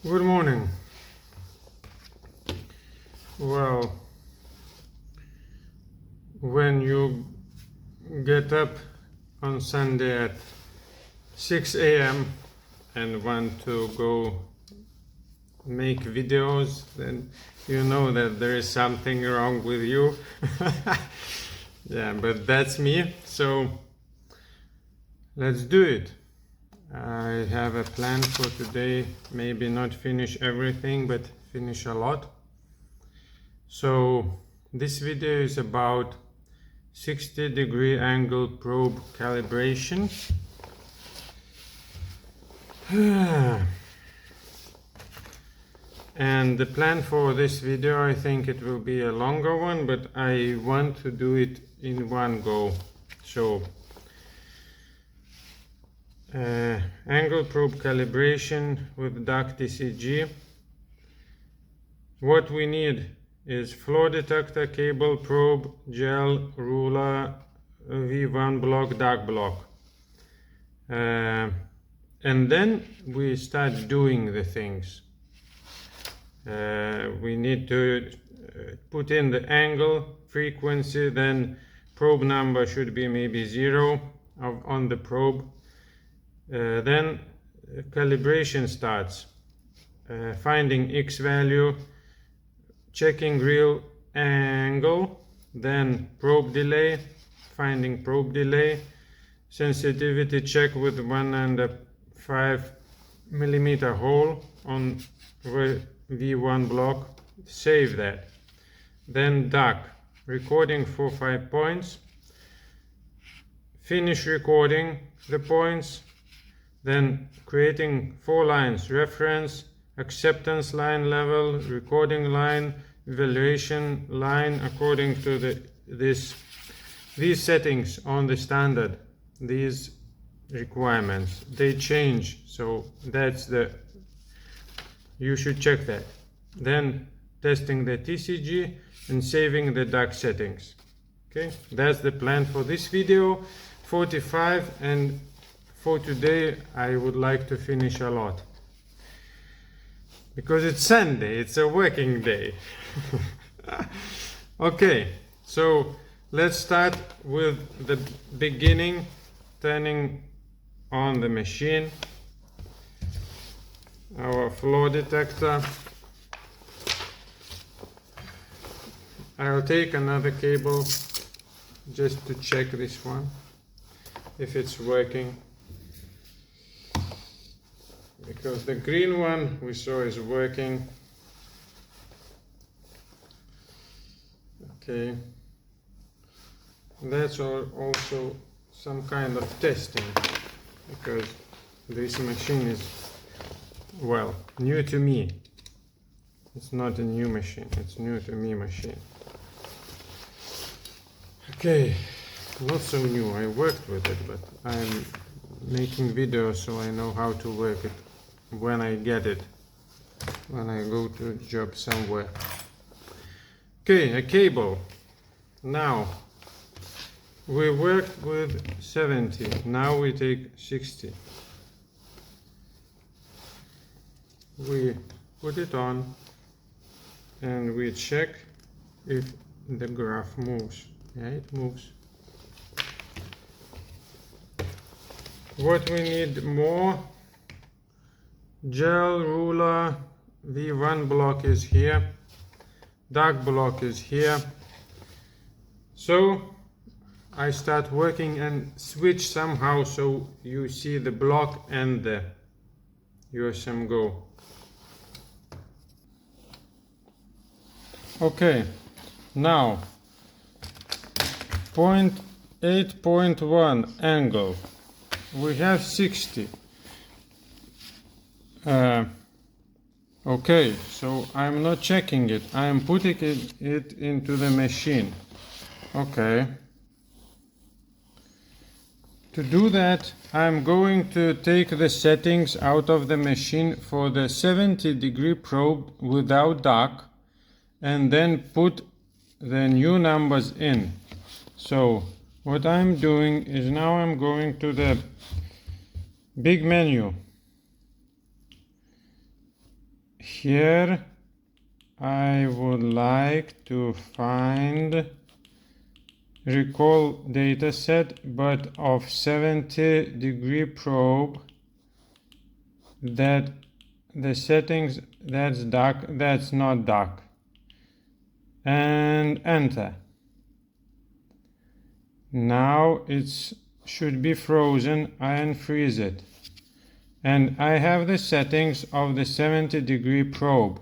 Good morning. Well, when you get up on Sunday at 6 a.m. and want to go make videos, then you know that there is something wrong with you. Yeah, but that's me, so let's do it. I have a plan for today, maybe not finish everything, but finish a lot. So this video is about 60-degree angle probe calibration. And the plan for this video, I think it will be a longer one, but I want to do it in one go. So angle probe calibration with DAC TCG. What we need is flow detector, cable, probe, gel, ruler, V1 block, DAC block. And then we start doing the things. We need to put in the angle, frequency, then probe number should be maybe 0 on the probe. Then calibration starts, finding X value, checking real angle, then probe delay, finding probe delay, sensitivity check with 1.5 millimeter hole on V1 block, save that. Then DAC, recording for 5 points, finish recording the points, then creating 4 lines: reference, acceptance line level, recording line, evaluation line according to these settings on the standard. These requirements, they change, so you should check that. Then testing the TCG and saving the DAC settings. Okay, that's the plan for this video 45, and for today I would like to finish a lot because it's Sunday, it's a working day. Okay, so let's start with the beginning, turning on the machine, our flow detector. I'll take another cable just to check this one if it's working, because the green one we saw is working. Okay, that's also some kind of testing, because this machine is, well, new to me. It's not a new machine, it's new to me machine. Okay, not so new, I worked with it, but I'm making videos so I know how to work it when I get it, when I go to a job somewhere. Okay, a cable. Now we worked with 70, now we take 60. We put it on and we check if the graph moves. Yeah, it moves. What we need more: gel, ruler, V1 block is here, DAC block is here. So I start working and switch somehow so you see the block and the USM go. Okay, now 8.1 angle, we have 60. Okay, so I'm not checking it, I'm putting it into the machine. Okay, to do that I'm going to take the settings out of the machine for the 70-degree probe without DAC and then put the new numbers in. So what I'm doing is now I'm going to the big menu, here I would like to find recall dataset, but of 70-degree probe, that the settings, that's DAC, that's not DAC, and enter. Now it should be frozen. I unfreeze it, and I have the settings of the 70-degree probe.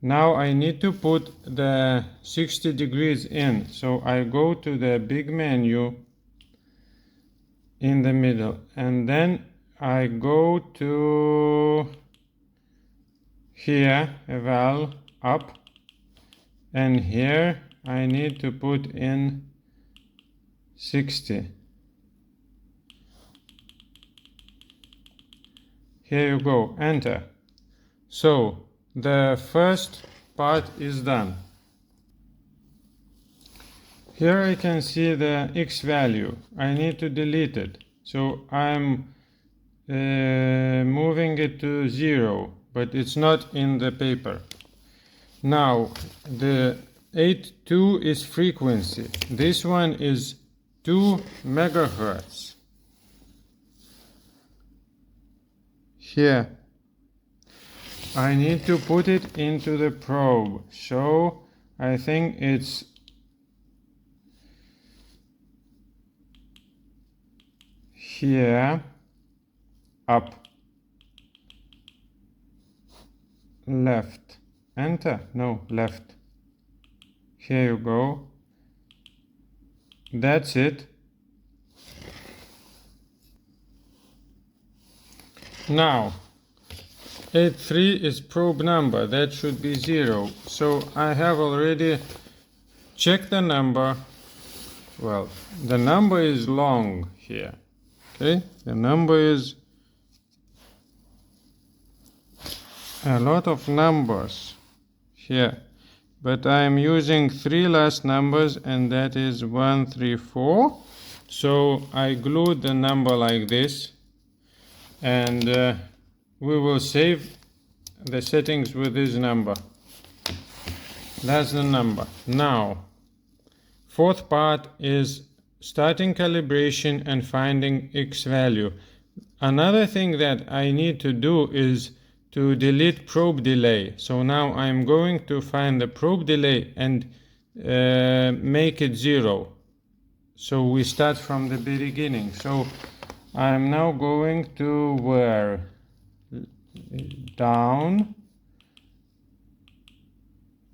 Now I need to put the 60 degrees in, so I go to the big menu in the middle, and then I go to here, eval up, and here I need to put in 60. Here you go, enter. So the first part is done. Here I can see the X value. I need to delete it. So I'm moving it to 0, but it's not in the paper. Now the 8.2 is frequency. This one is 2 megahertz. Here I need to put it into the probe, so I think it's here, up, left, enter, no, left, here you go, that's it. Now 8.3 is probe number, that should be 0. So I have already checked the number. Well, the number is long here. Okay, the number is a lot of numbers here, but I am using 3 last numbers, and that is 1, 3, 4. So I glued the number like this, and we will save the settings with this number. That's the number. Now, fourth part is starting calibration and finding X value. Another thing that I need to do is to delete probe delay. So now I'm going to find the probe delay and make it 0. So we start from the beginning. So I'm now going to where? Down,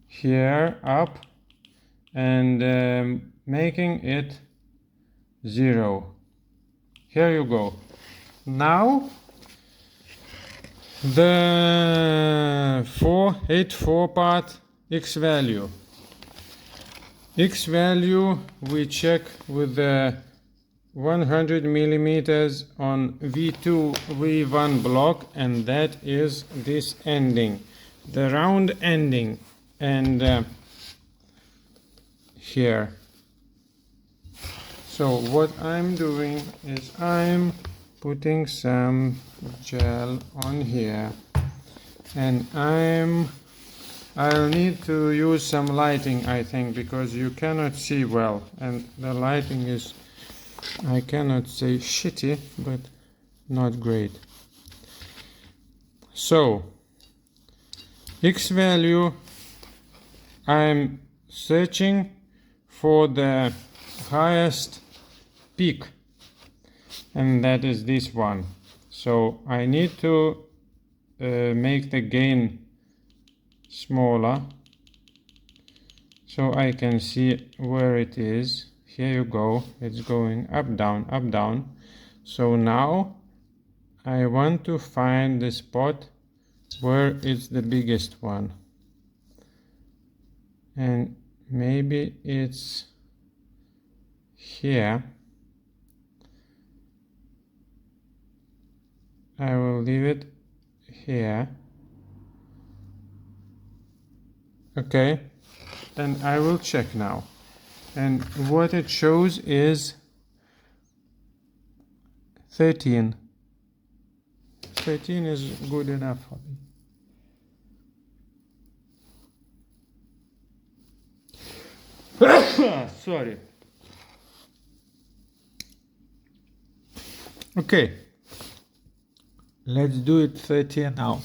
here, up, and making it 0. Here you go. Now the 4.8.4 part, X value. X value we check with the 100 millimeters on V2 V1 block, and that is this ending, the round ending, and here. So what I'm doing is I'm putting some gel on here, and I'll need to use some lighting, I think, because you cannot see well, and the lighting is, I cannot say shitty, but not great. So X value, I'm searching for the highest peak, and that is this one. So I need to make the gain smaller so I can see where it is. Here you go, it's going up, down, up, down. So now I want to find the spot where it's the biggest one, and maybe it's here. I will leave it here. Okay, and I will check now. And what it shows is 13. 13 is good enough for me. Sorry. Okay. Let's do it 13 now.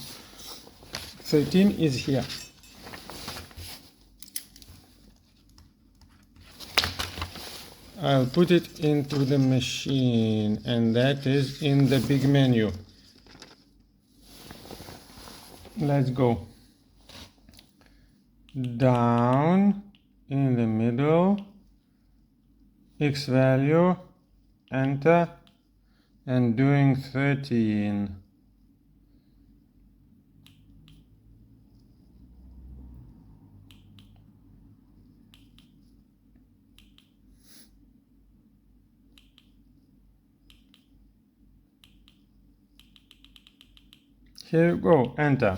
13 is here. I'll put it into the machine, and that is in the big menu. Let's go. Down in the middle, X value, enter, and doing 13. Here you go, enter.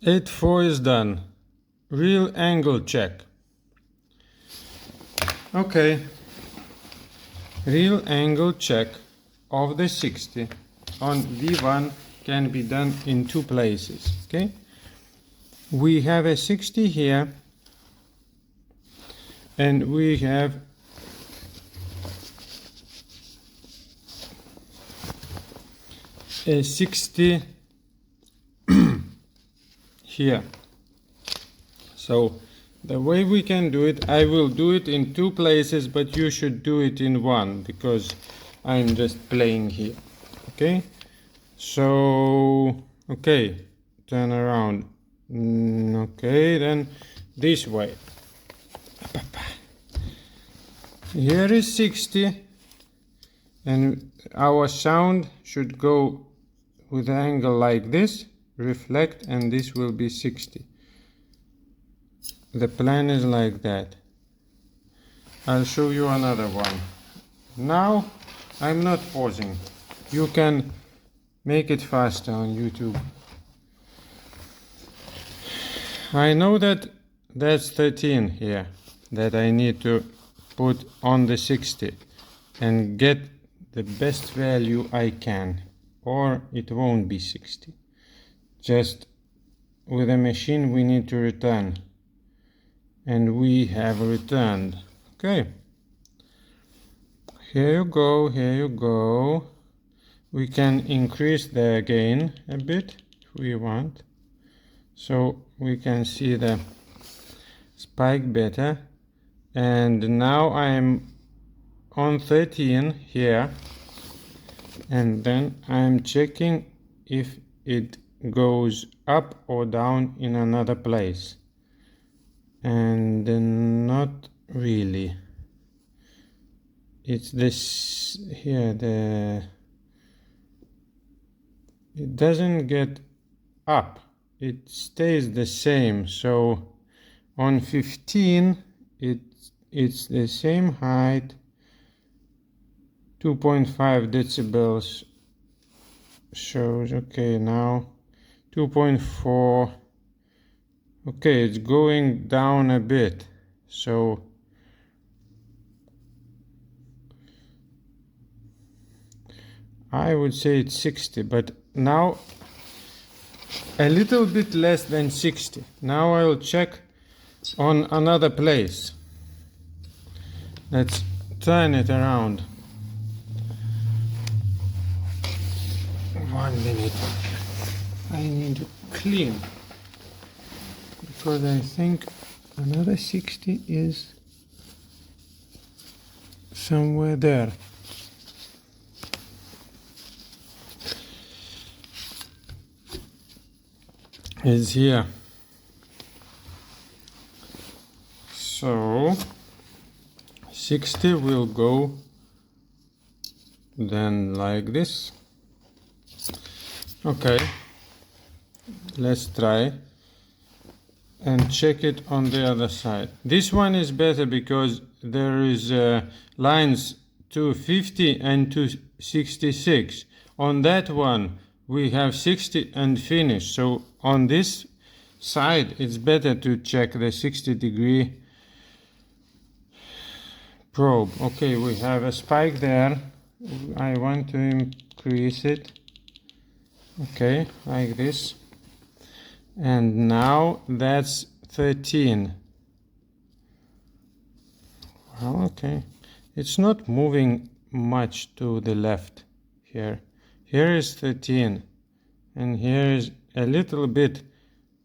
8.4 is done. Real angle check. Okay. Real angle check of the 60 on V1 can be done in two places. Okay. We have a 60 here, and we have a 60 here. So the way we can do it, I will do it in two places, but you should do it in one because I'm just playing here. Okay, so okay, turn around. Okay, then this way. Here is 60, and our sound should go with an angle like this, reflect, and this will be 60. The plan is like that. I'll show you another one. Now I'm not pausing. You can make it faster on YouTube. I know that that's 13 here that I need to put on the 60 and get the best value I can, or it won't be 60. Just with a machine we need to return, and we have returned. Okay, here you go, here you go. We can increase the gain a bit if we want, so we can see the spike better. And now I'm on 13 here, and then I'm checking if it goes up or down in another place, and not really. It's this here, it doesn't get up, it stays the same. So on 15 it's the same height, 2.5 decibels shows. Okay, now 2.4. okay, it's going down a bit, so I would say it's 60, but now a little bit less than 60. Now I'll check on another place. Let's turn it around. 1 minute. I need to clean, because I think another 60 is somewhere there. It's here. So 60 will go then like this. Okay, let's try and check it on the other side. This one is better because there is lines 250 and 266. On that one we have 60 and finish. So on this side it's better to check the 60-degree probe. Okay, we have a spike there. I want to increase it. Okay, like this. And now that's 13. Well, okay. It's not moving much to the left here. Here is 13. And here is a little bit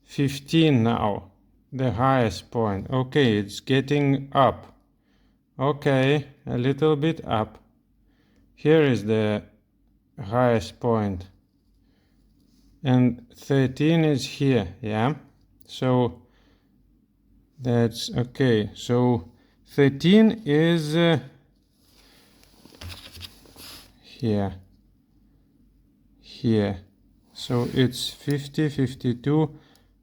15 now. The highest point. Okay, it's getting up. Okay, a little bit up. Here is the highest point. And 13 is here, yeah? So that's okay. So 13 is here. Here. So it's 50, 52,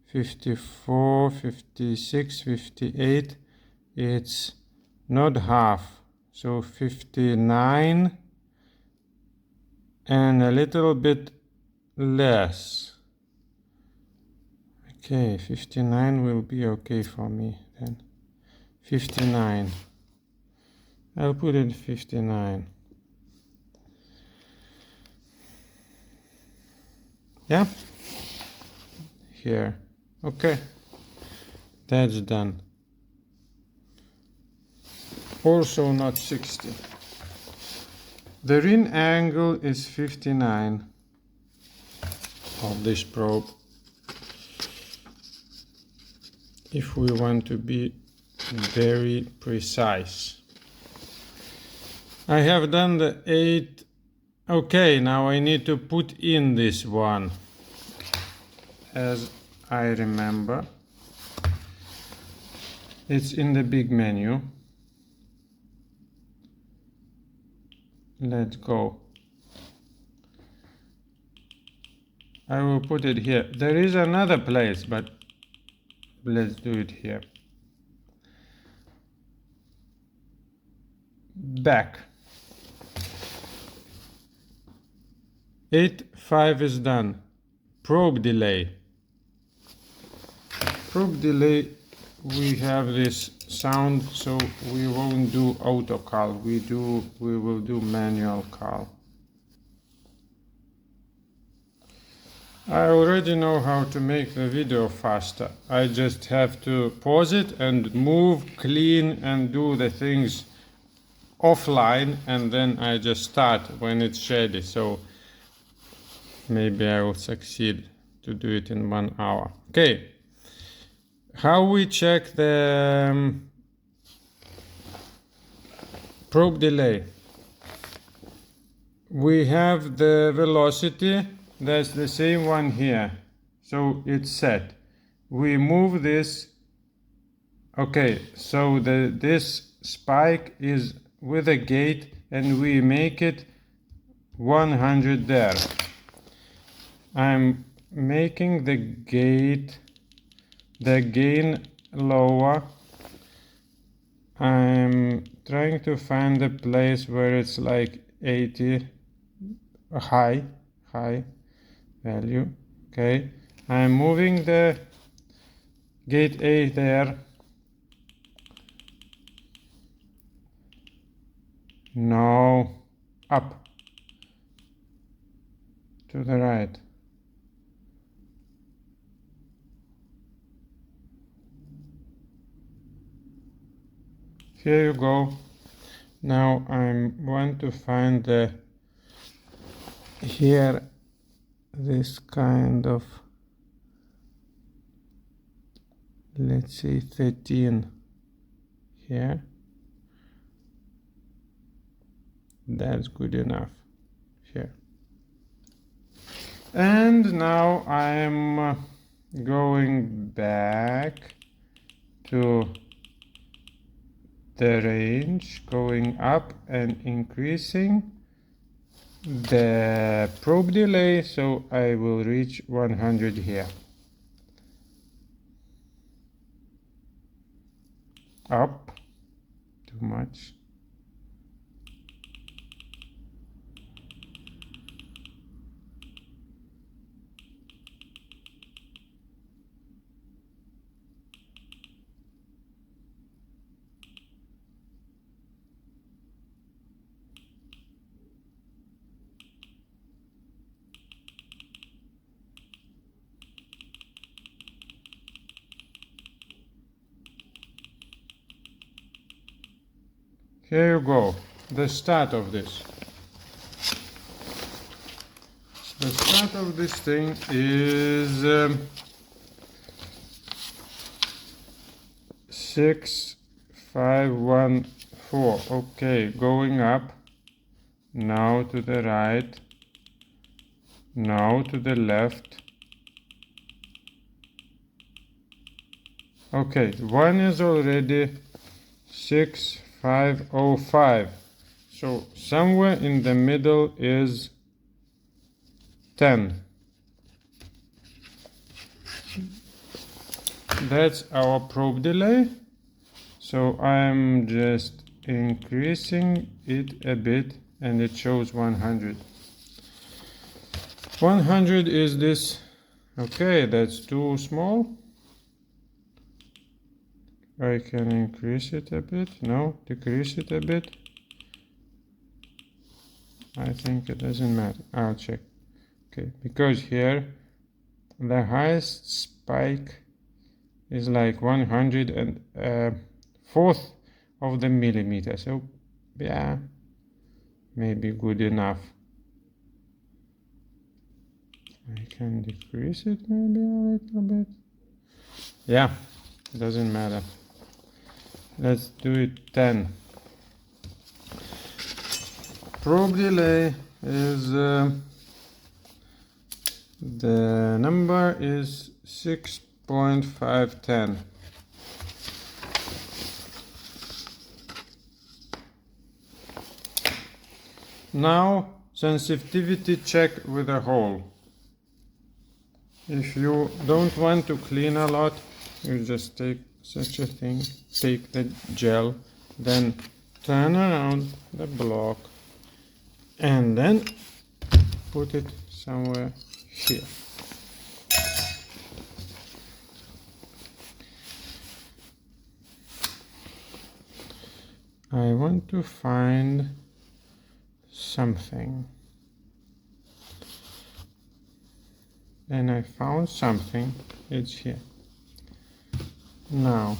54, 56, 58. It's not half. So 59 and a little bit less. Okay, 59 will be okay for me then. 59. I'll put it 59. Yeah? Here. Okay. That's done. Also not 60. The ring angle is 59 of this probe. If we want to be very precise. I have done the 8. Okay, now I need to put in this one. As I remember, it's in the big menu. Let's go. I will put it here. There is another place, but let's do it here. Back. 8.5 is done. Probe delay. Probe delay, we have this sound, so we won't do auto call. We will do manual call. I already know how to make the video faster. I just have to pause it and move, clean, and do the things offline, and then I just start when it's ready. So maybe I will succeed to do it in 1 hour. Okay. How we check the probe delay? We have the velocity. That's the same one here. So it's set. We move this. Okay, so this spike is with a gate and we make it 100 there. I'm making the gain lower. I'm trying to find a place where it's like 80, high value. Okay, I'm moving the gate A there. No, up to the right. Here you go. Now I want to find here this kind of, let's say 13 here. That's good enough here. And now I'm going back to the range, going up and increasing the probe delay, so I will reach 100 here. Up, too much. here you go, the start of this. The start of this thing is 6514. Okay, going up, now to the right, now to the left. Okay, one is already 6505. So somewhere in the middle is 10. That's our probe delay. So I'm just increasing it a bit and it shows 100. 100 is this. Okay, that's too small. I can increase it a bit. No, decrease it a bit. I think it doesn't matter. I'll check. Okay, because here the highest spike is like 104th of the millimeter. So yeah, maybe good enough. I can decrease it maybe a little bit. Yeah, doesn't matter. Let's do it 10. Probe delay is the number is 6.510. Now sensitivity check with a hole. If you don't want to clean a lot, you just take such a thing, take the gel, then turn around the block and then put it somewhere here. I want to find something. And I found something. It's here. Now,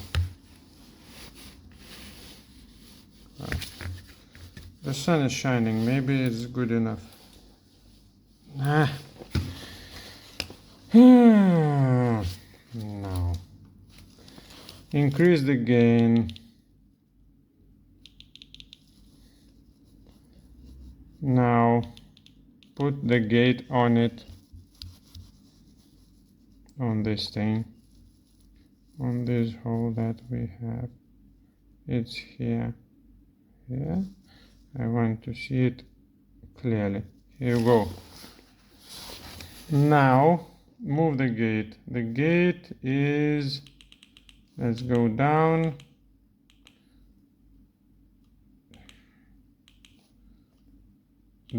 the sun is shining. Maybe it's good enough. No. Increase the gain. Now, put the gate on it. On this thing, on this hole that we have. It's here. I want to see it clearly. Here you go. Now move the gate. The gate is, let's go down.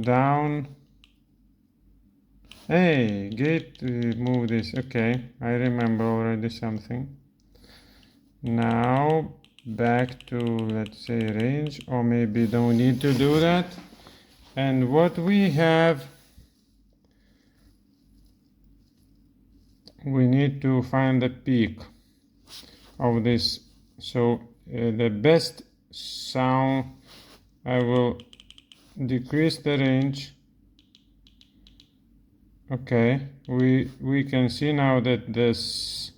Down. Hey, gate, move this. Okay, I remember already something. Now back to, let's say, range, or maybe don't need to do that. And what we have, we need to find the peak of this. So the best sound, I will decrease the range. Okay, we can see now that this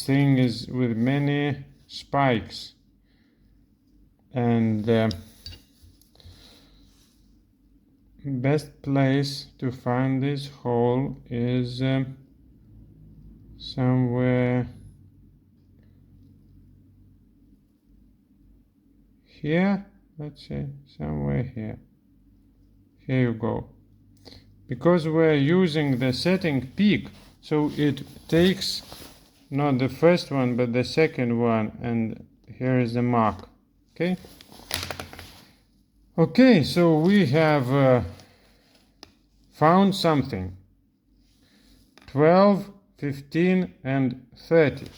thing is with many spikes, and best place to find this hole is somewhere here. Let's say somewhere here. Here you go. Because we're using the setting peak, so it takes not the first one but the second one, and here is the mark. Okay, so we have found something. 12, 15 and 30.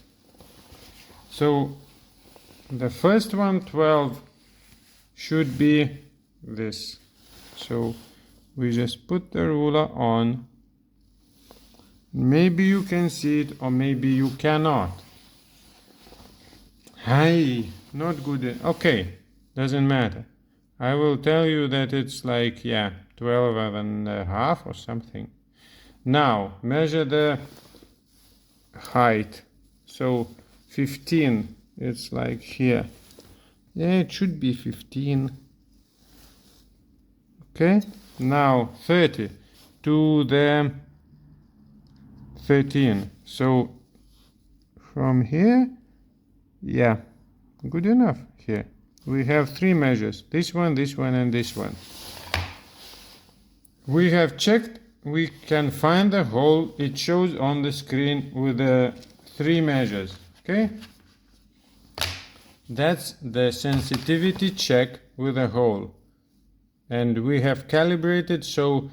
So the first one, 12, should be this. So we just put the ruler on. Maybe you can see it, or maybe you cannot. Hey, not good. Okay, doesn't matter. I will tell you that it's like, yeah, 12.5 or something. Now measure the height. So 15, it's like here. Yeah, it should be 15. Okay, now 30 to the 13. So from here, yeah, good enough here. We have 3 measures, this one, and this one. We have checked, we can find the hole, it shows on the screen with the 3 measures, okay? That's the sensitivity check with a hole. And we have calibrated, so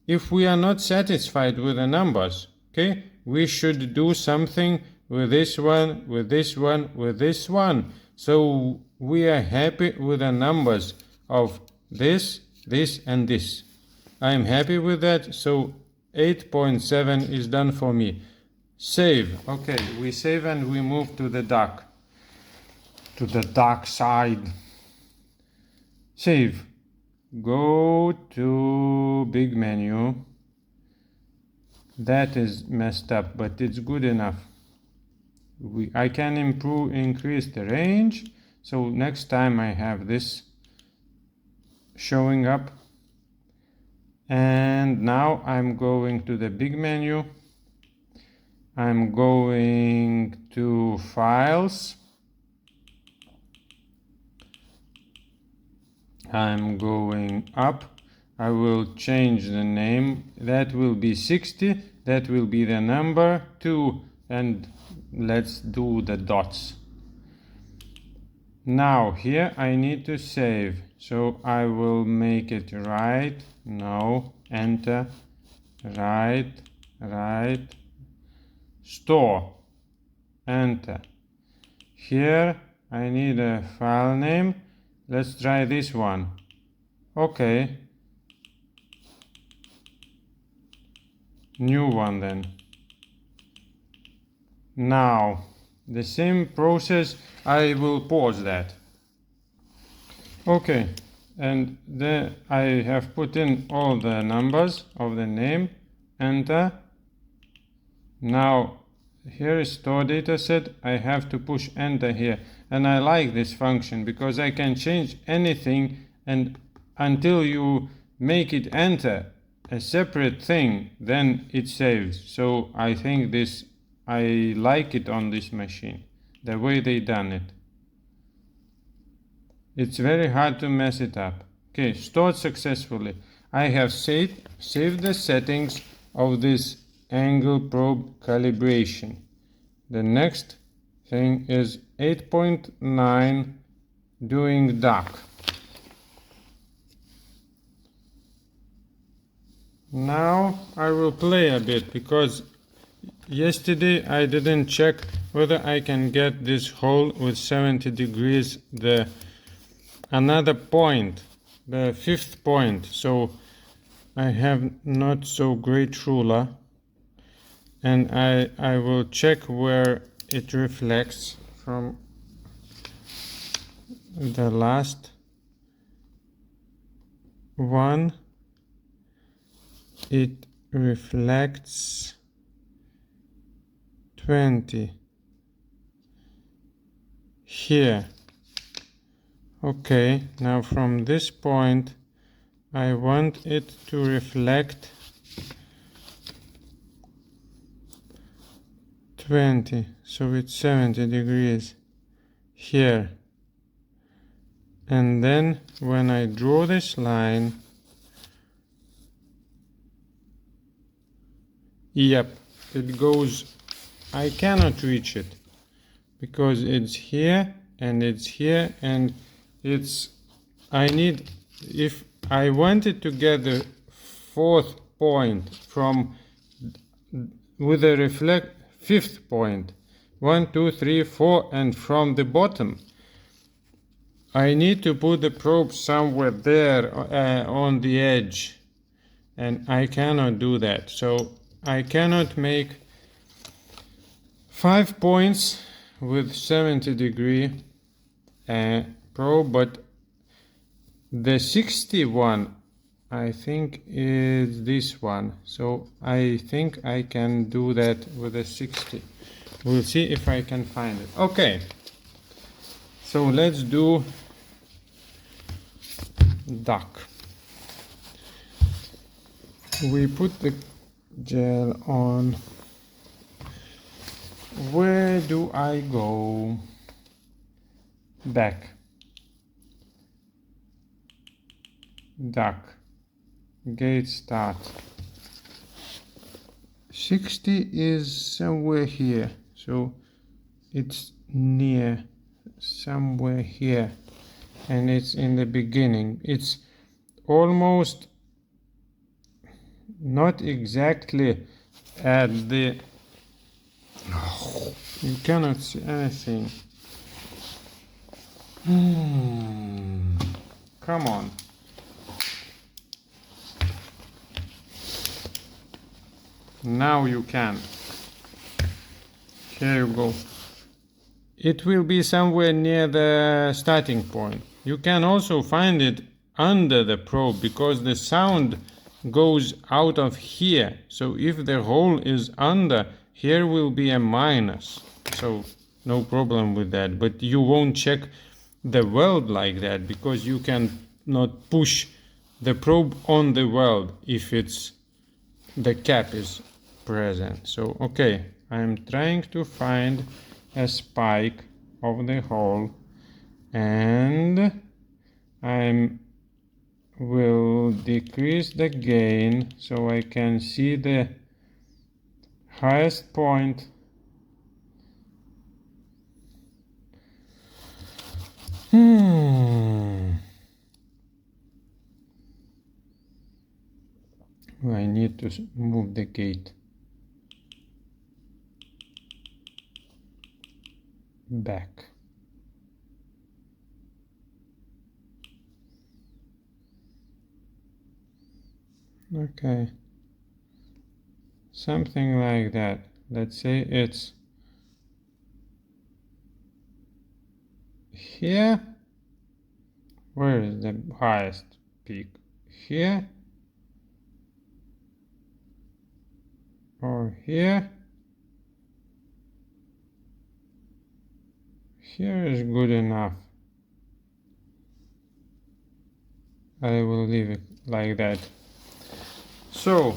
if we are not satisfied with the numbers, okay, we should do something with this one, with this one, with this one. So we are happy with the numbers of this, this, and this. I am happy with that, so 8.7 is done for me. Save. Okay, we save and we move to the DAC. To the DAC side. Save. Go to big menu. That is messed up, but it's good enough. I can increase the range, so next time I have this showing up. And now I'm going to the big menu. I'm going to Files. I'm going up. I will change the name. That will be 60. That will be the number 2. And let's do the dots. Now here I need to save. So I will make it right. No. Enter. Right. Store. Enter. Here I need a file name. Let's try this one. Okay. New one then. Now, the same process, I will pause that. Okay, and then I have put in all the numbers of the name. Enter. Now, here is store dataset. I have to push enter here. And I like this function because I can change anything, and until you make it enter a separate thing, then it saves. So I think this, I like it on this machine, the way they done it. It's very hard to mess it up. Okay, stored successfully. I have saved the settings of this angle probe calibration. The next thing is 8.9 doing DAC. Now I will play a bit because yesterday I didn't check whether I can get this hole with 70 degrees, the another point, the 5th point. So I have not so great ruler, and I will check where it reflects from the last one. It reflects 20 here. Okay, now from this point I want it to reflect 20, so it's 70 degrees here. And then when I draw this line, yep, it goes, I cannot reach it because it's here and it's here, and it's, I need, if I wanted to get the 4th point from with a reflect 5th point, 1, 2, 3, 4, and from the bottom, I need to put the probe somewhere there on the edge, and I cannot do that. So I cannot make 5 points with 70 degree probe, but The 61 I think is this one, so I think I can do that with a 60. We'll see if I can find it. Okay, so let's do DAC. We put the gel on. Where do I go? Back. DAC. Gate start. 60 is somewhere here, so it's near somewhere here, and it's in the beginning. It's almost not exactly at the... You cannot see anything. Come on. Now you can. Here you go. It will be somewhere near the starting point. You can also find it under the probe because the sound goes out of here. So if the hole is under, here will be a minus. So no problem with that. But you won't check the weld like that because you can not push the probe on the weld if it's the cap is present. So okay, I'm trying to find a spike of the hole, and I will decrease the gain so I can see the highest point. I need to move the gate back. Okay, something like that. Let's say it's here. Where is the highest peak? Here or here? Here is good enough. I will leave it like that. So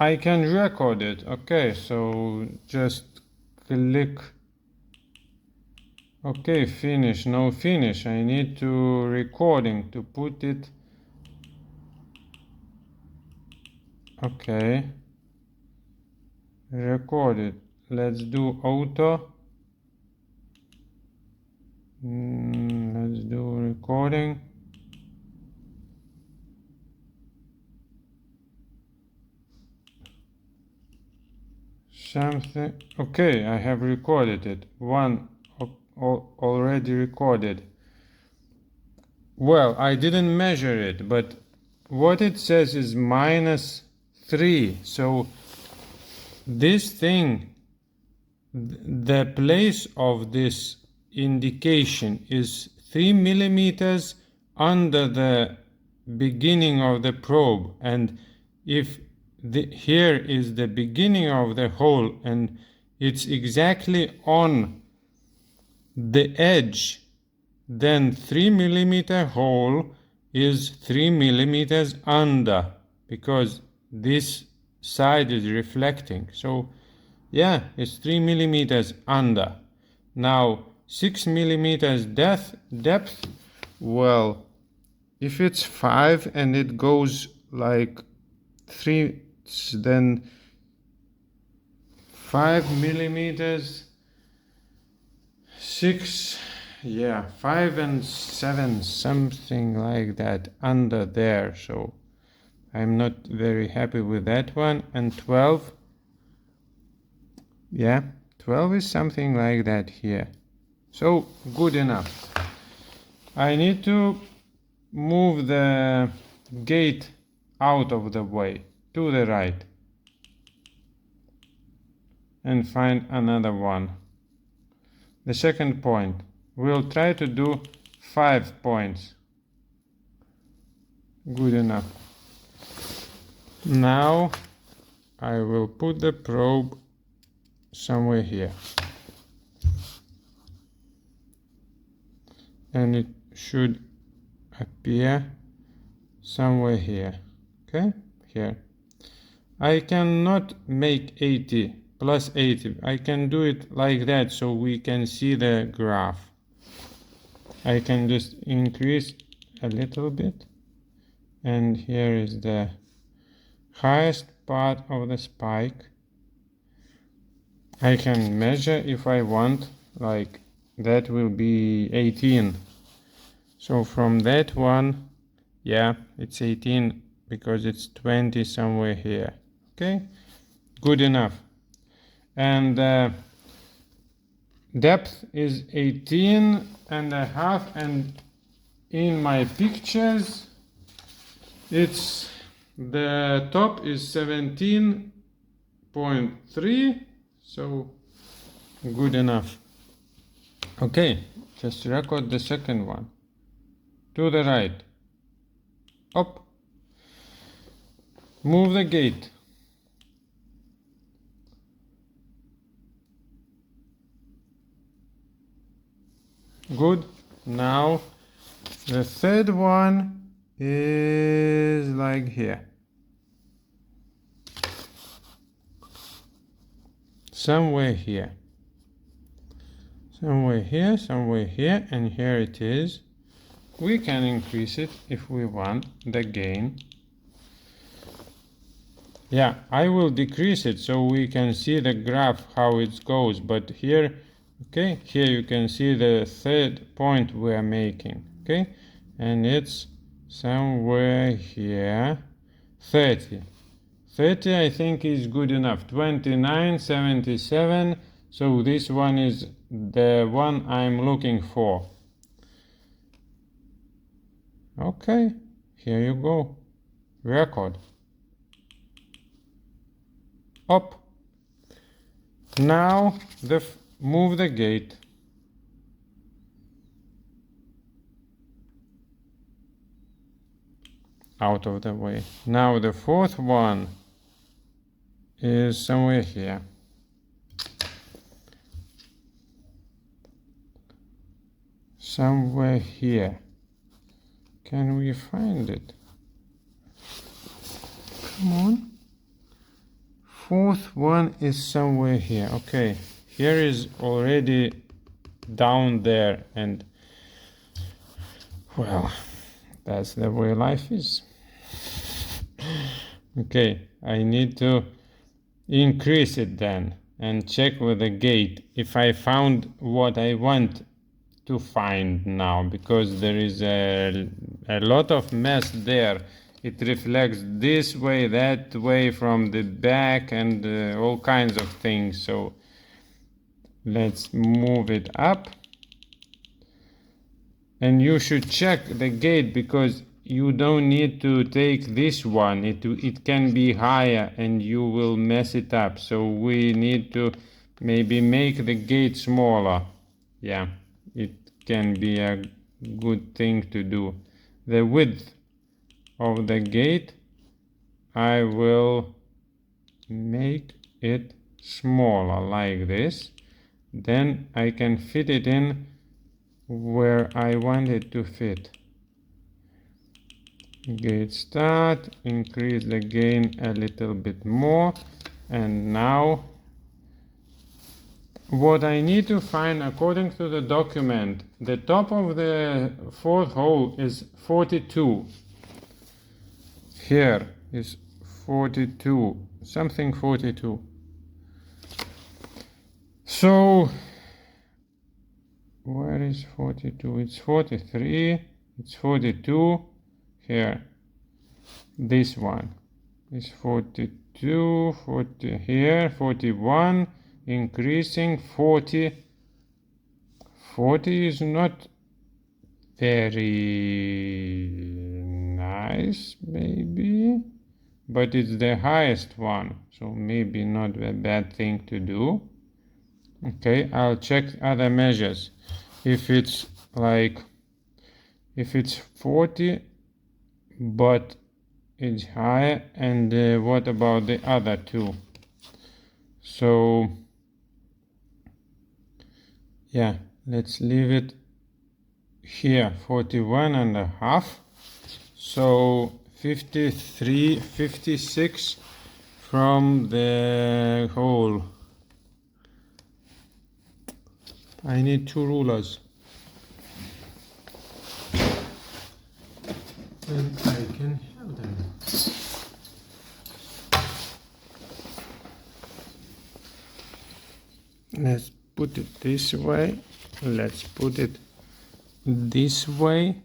I can record it. Okay, so just click. Okay, finish. No finish. I need to recording to put it. Okay, record it. Let's do auto. Let's do recording. Something. Okay, I have recorded it. One already recorded. Well, I didn't measure it, but what it says is -3. So this thing, the place of this indication is 3 millimeters under the beginning of the probe, and if here is the beginning of the hole and it's exactly on the edge, then 3 millimeter hole is 3 millimeters under because this side is reflecting. So yeah, it's 3 millimeters under. Now 6 millimeters depth. Well, if it's 5 and it goes like 3, then 5 millimeters, 6, yeah, 5 and 7, something like that under there. So I'm not very happy with that one. And 12, yeah, 12 is something like that here. So good enough. I need to move the gate out of the way to the right and find another one. The second point, we'll try to do 5 points. Good enough. Now I will put the probe somewhere here. And it should appear somewhere here. Okay, here. I cannot make 80 plus 80. I can do it like that so we can see the graph. I can just increase a little bit. And here is the highest part of the spike. I can measure if I want, like that will be 18. So from that one, yeah, it's 18 because it's 20 somewhere here. Okay, good enough. And depth is 18 and a half, and in my pictures it's the top is 17.3, so good enough. Okay, just record the second one. To the right. Up. Move the gate. Good. Now the third one is like here. Somewhere here. Somewhere here, somewhere here, and here it is. We can increase it if we want, the gain. Yeah, I will decrease it so we can see the graph how it goes, but here, okay, here you can see the third point we are making, okay, and it's somewhere here. 30 I think is good enough. 29.77, so this one is the one I'm looking for. Okay, here you go. Record. Up. Now move the gate. Out of the way. Now the fourth one is somewhere here. Somewhere here. Can we find it? Come on. Fourth one is somewhere here. Okay, here is already down there, and well, that's the way life is. Okay, I need to increase it then and check with the gate if I found what I want to find now, because there is a lot of mess there. It reflects this way, that way, from the back, and all kinds of things. So let's move it up. And you should check the gate, because you don't need to take this one. It can be higher and you will mess it up. So we need to maybe make the gate smaller. Yeah, it can be a good thing to do. The width of the gate, I will make it smaller like this. Then I can fit it in where I want it to fit. Gate start, increase the gain a little bit more, and now what I need to find, according to the document, the top of the fourth hole is 42. Here is 42, something 42. So where is 42? It's 43, it's 42. Here, this one is 42, 40 here, 41, increasing 40. 40 is not very nice, maybe, but it's the highest one, so maybe not a bad thing to do. Okay, I'll check other measures. If it's like if it's 40 but it's higher, and what about the other two? So yeah, let's leave it here 41.5. So 53, 56 from the hole. I need 2 rulers. And I can have them. Let's put it this way. Let's put it this way.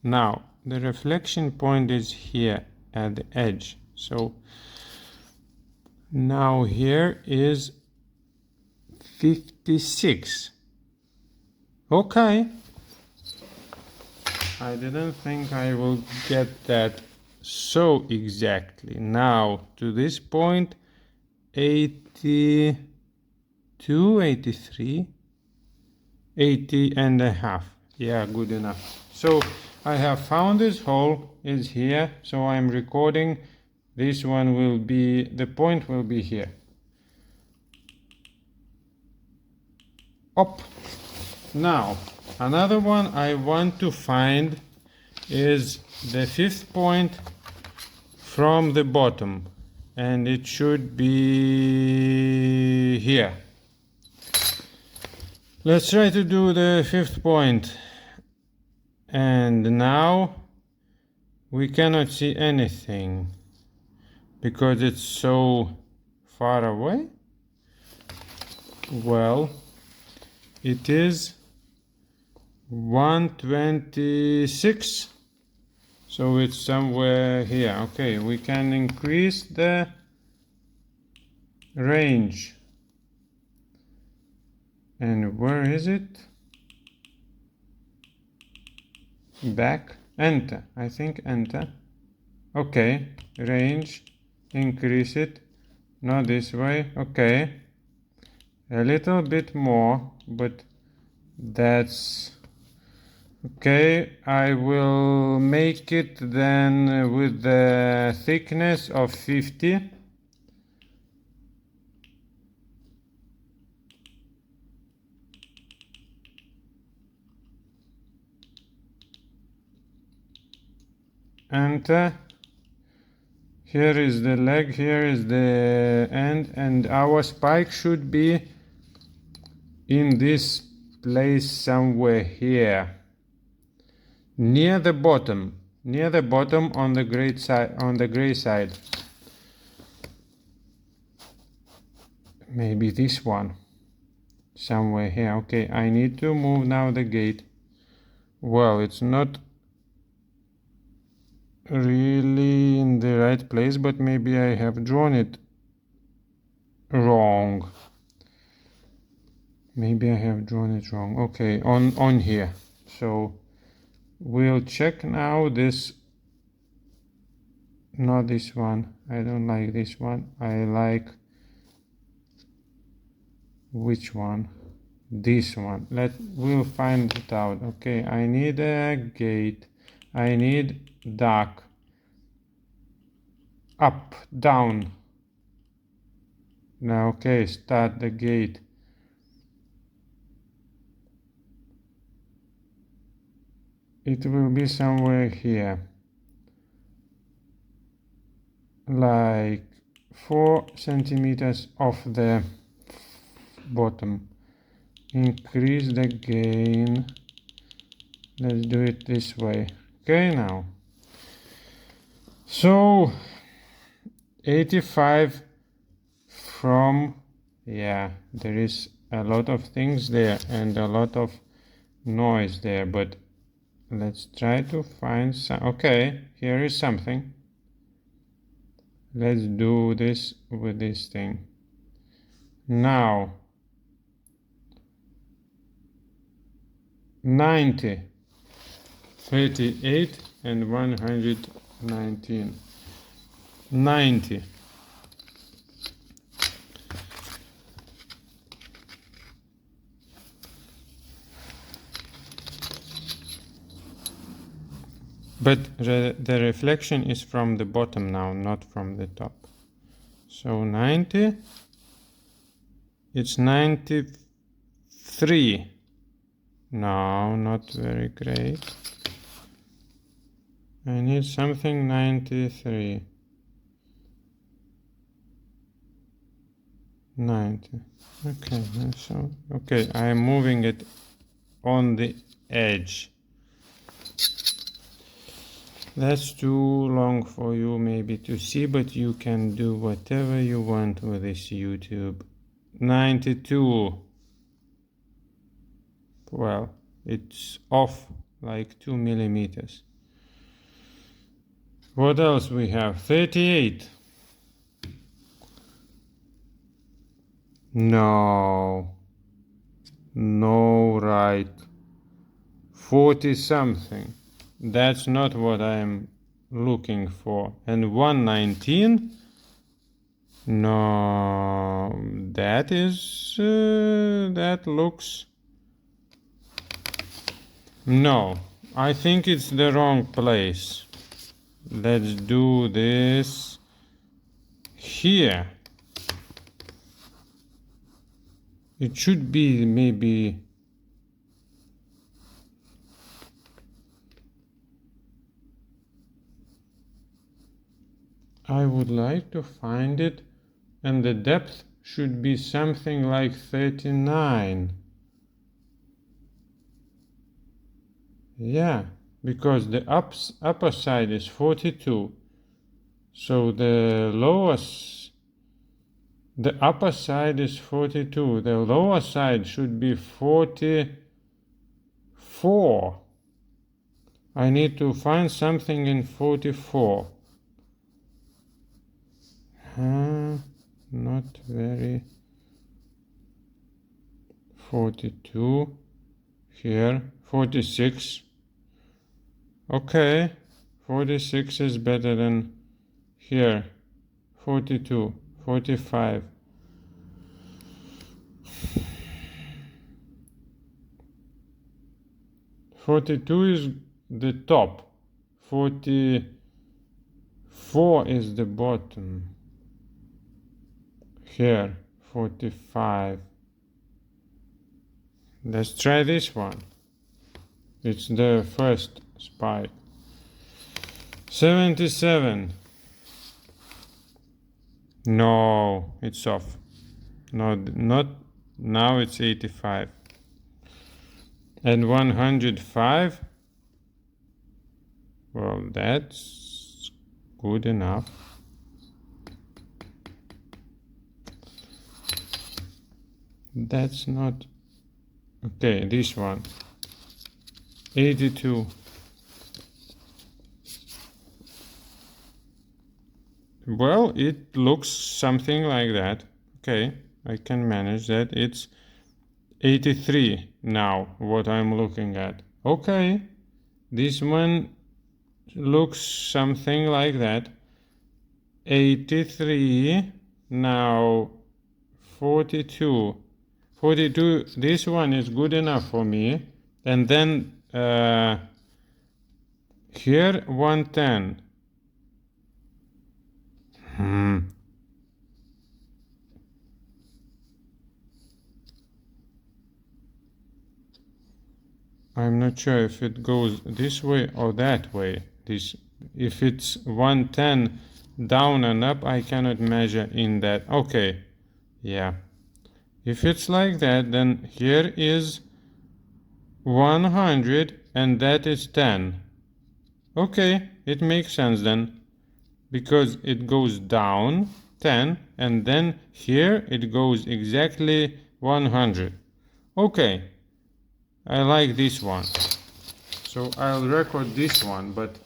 Now the reflection point is here at the edge. So now here is 56. Okay. I didn't think I will get that so exactly. Now to this point, 82, 83, 80.5. Yeah, good enough. So I have found this hole is here. So I'm recording. This one will be, the point will be here. Up. Now another one I want to find is the 5th point from the bottom, and it should be here. Let's try to do the 5th point, and now we cannot see anything because it's so far away. Well, it is 126, so it's somewhere here. Okay, we can increase the range. And where is it? Back, enter, I think enter. Okay, range, increase it, not this way. Okay, a little bit more, but that's okay. I will make it then with the thickness of 50. Enter. Here is the leg, here is the end, and our spike should be in this place somewhere here, near the bottom on the gray side, maybe this one somewhere here. Okay, I need to move now the gate. Well, it's not really in the right place, but maybe I have drawn it wrong. Maybe I have drawn it wrong. Okay, on here. So we'll check now this, not this one. I don't like this one. I like, which one? This one. We'll find it out. Okay, I need a gate. I need DAC. Up, down. Now, okay, start the gate. It will be somewhere here, like 4 centimeters off the bottom. Increase the gain. Let's do it this way. Okay, now. So 85 from, yeah, there is a lot of things there and a lot of noise there, but let's try to find some. Okay, here is something. Let's do this with this thing. Now 90, 38 and 119. 90. But the reflection is from the bottom now, not from the top. So 90, it's 93. No, not very great. I need something 93. 90. Okay, so okay, I'm moving it on the edge. That's too long for you maybe to see, but you can do whatever you want with this YouTube. 92. Well, it's off like 2 millimeters. What else we have? 38. No, right. 40 something. That's not what I'm looking for. And 119. No, that is that looks. No, I think it's the wrong place. Let's do this here. It should be maybe I would like to find it, and the depth should be something like 39. Yeah, because the upper side is 42. So the upper side is 42. The lower side should be 44. I need to find something in 44. Not very. 42. Here. 46. Okay. 46 is better than here. 42. 45. is the top. 44 is the bottom. Here, 45. Let's try this one. It's the first spike. 77. No, it's off. Not now. It's 85. And 105. Well, that's good enough. That's not okay. This one. 82. Well, it looks something like that. Okay, I can manage that. It's 83 now, what I'm looking at. Okay, this one looks something like that. 83, now 42. 42, this one is good enough for me. And then here 110. I'm not sure if it goes this way or that way. If it's 110 down and up, I cannot measure in that. Okay, yeah. If it's like that, then here is 100 and that is 10. Okay, it makes sense then, because it goes down 10 and then here it goes exactly 100. Okay, I like this one, so I'll record this one, but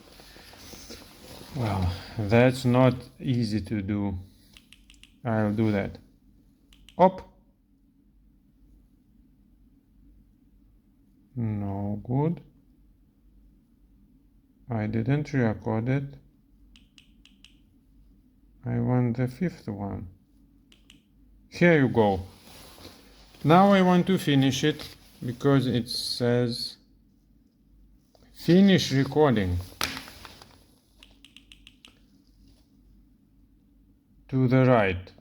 well, that's not easy to do. I'll do that. Up. No good. I didn't record it. I want the fifth one. Here you go. Now I want to finish it because it says finish recording. to the right.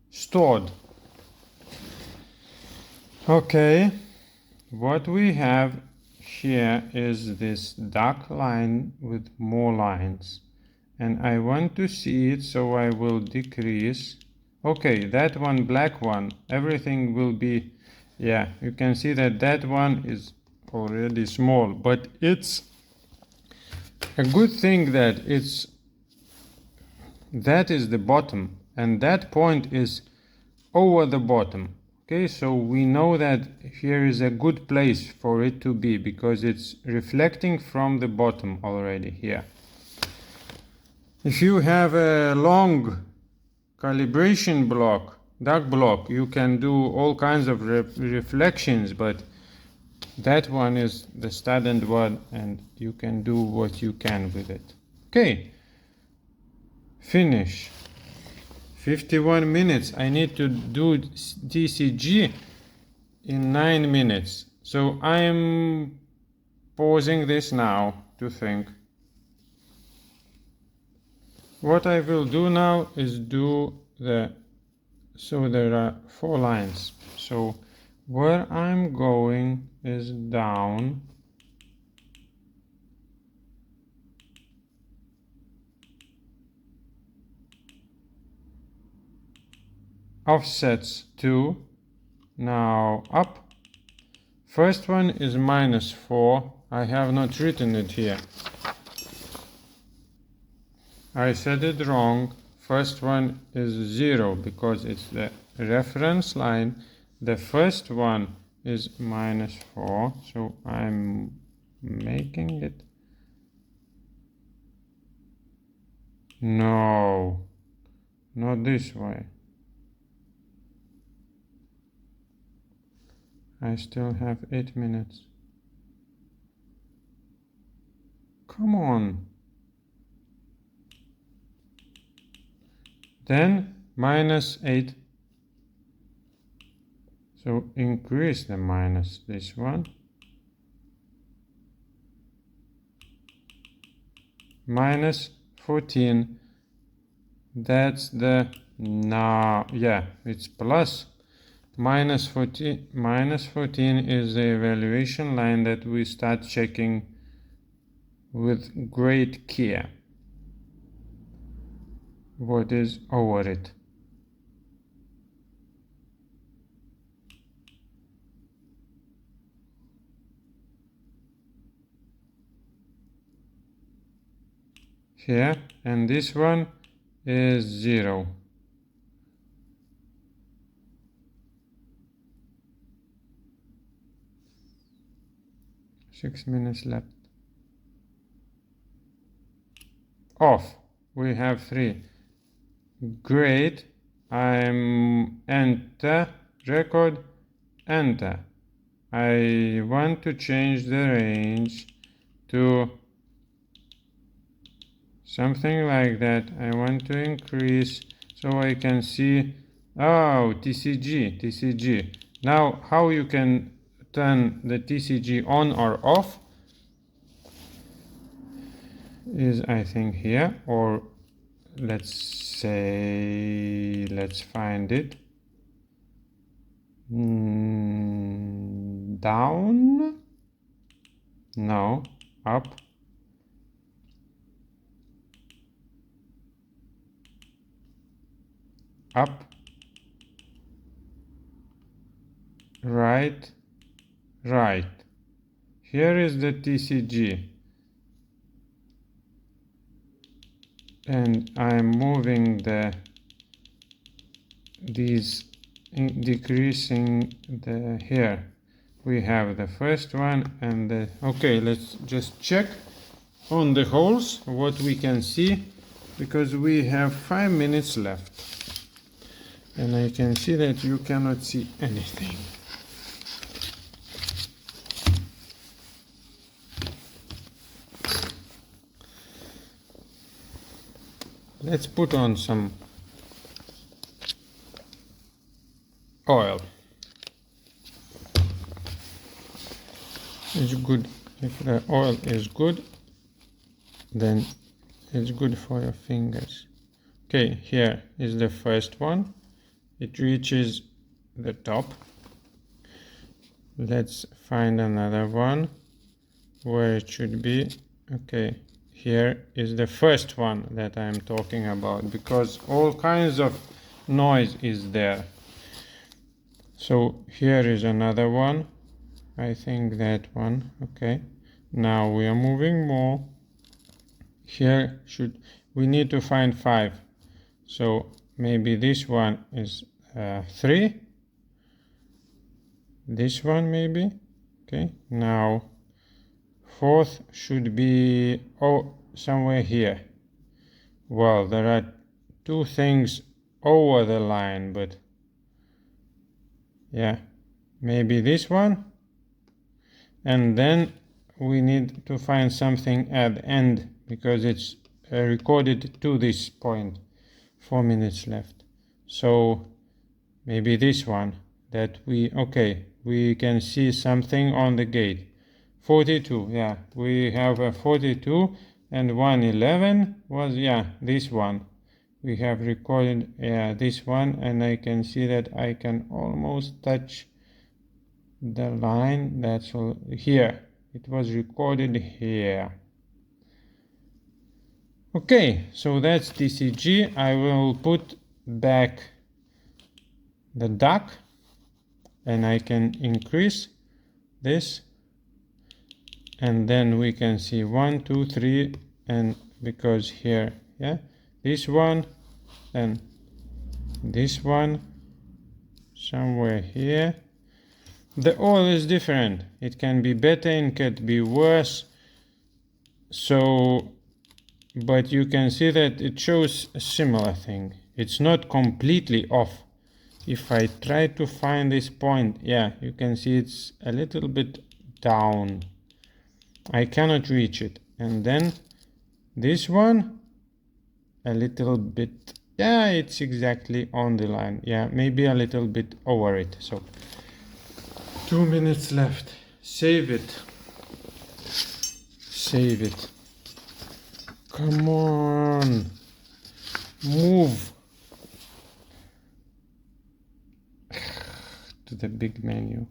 Stored. Okay, what we have here is this dark line with more lines, and I want to see it, so I will decrease. Okay, that one, black one, everything will be, yeah, you can see that that one is already small, but it's a good thing that that is the bottom, and that point is over the bottom. Okay, so we know that here is a good place for it to be, because it's reflecting from the bottom already here. If you have a long calibration block, DAC block, you can do all kinds of reflections, but that one is the standard one, and you can do what you can with it. Okay, finish. 51 minutes. I need to do TCG in 9 minutes. So I'm pausing this now to think. What I will do now is do so there are 4 lines. So where I'm going is down. Offsets 2. Now up. First one is -4. I have not written it here. I said it wrong. First one is 0 because it's the reference line. The first one is -4, so I'm making it. No, not this way. I still have 8 minutes. Come on. Then -8. So increase the minus this one. -14. That's the, no, yeah, it's plus. -14 is the evaluation line that we start checking with great care. What is over it? Here, and this one is 0. Six minutes left. Off. We have 3. Great. I'm enter, record, enter. I want to change the range to something like that. I want to increase so I can see. Oh, TCG. Now, how you can turn the TCG on or off is, I think, here, or let's say, let's find it. Down? No, up. Up. Right. Right. Here is the TCG. And I'm moving decreasing the here. We have the first one and the, okay, let's just check on the holes what we can see, because we have 5 minutes left. And I can see that you cannot see anything. Let's put on some oil. It's good. If the oil is good, then it's good for your fingers. Okay, here is the first one. It reaches the top. Let's find another one where it should be. Okay, here is the first one that I'm talking about, because all kinds of noise is there. So here is another one. I think that one. Okay, now we are moving more. Here we need to find 5. So maybe this one is 3. This one maybe. Okay, now 4th should be somewhere here. Well, there are 2 things over the line, but yeah, maybe this one. And then we need to find something at the end, because it's recorded to this point. 4 minutes left. So maybe this one that we can see something on the gate. 42, yeah, we have a 42, and 111 was, yeah, this one. We have recorded this one, and I can see that I can almost touch the line. That's all here. It was recorded here. Okay, so that's TCG. I will put back the DAC, and I can increase this, and then we can see 1, 2, 3, and because here, yeah, this one and this one somewhere here. The oil is different. It can be better and can be worse. So, but you can see that it shows a similar thing. It's not completely off. If I try to find this point, yeah, you can see it's a little bit down. I cannot reach it. And then this one, a little bit, yeah, it's exactly on the line. Yeah, maybe a little bit over it. So 2 minutes left. Save it. Save it. Come on. Move to the big menu.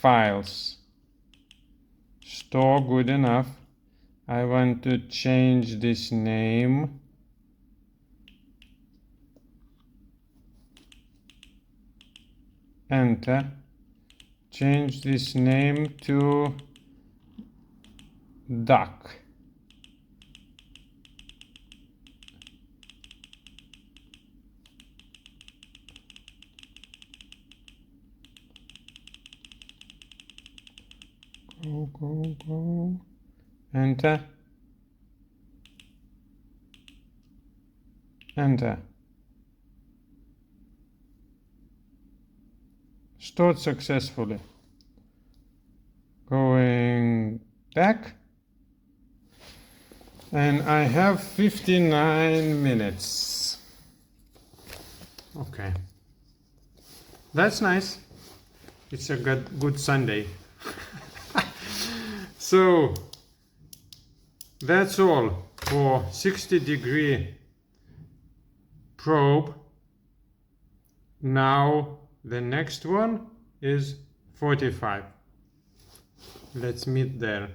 Files. Store, good enough. I want to change this name. Enter. Change this name to DAC. Go. Enter. Enter. Stored successfully. Going back. And I have 59 minutes. Okay. That's nice. It's a good Sunday. So that's all for 60-degree probe. Now the next one is 45. Let's meet there.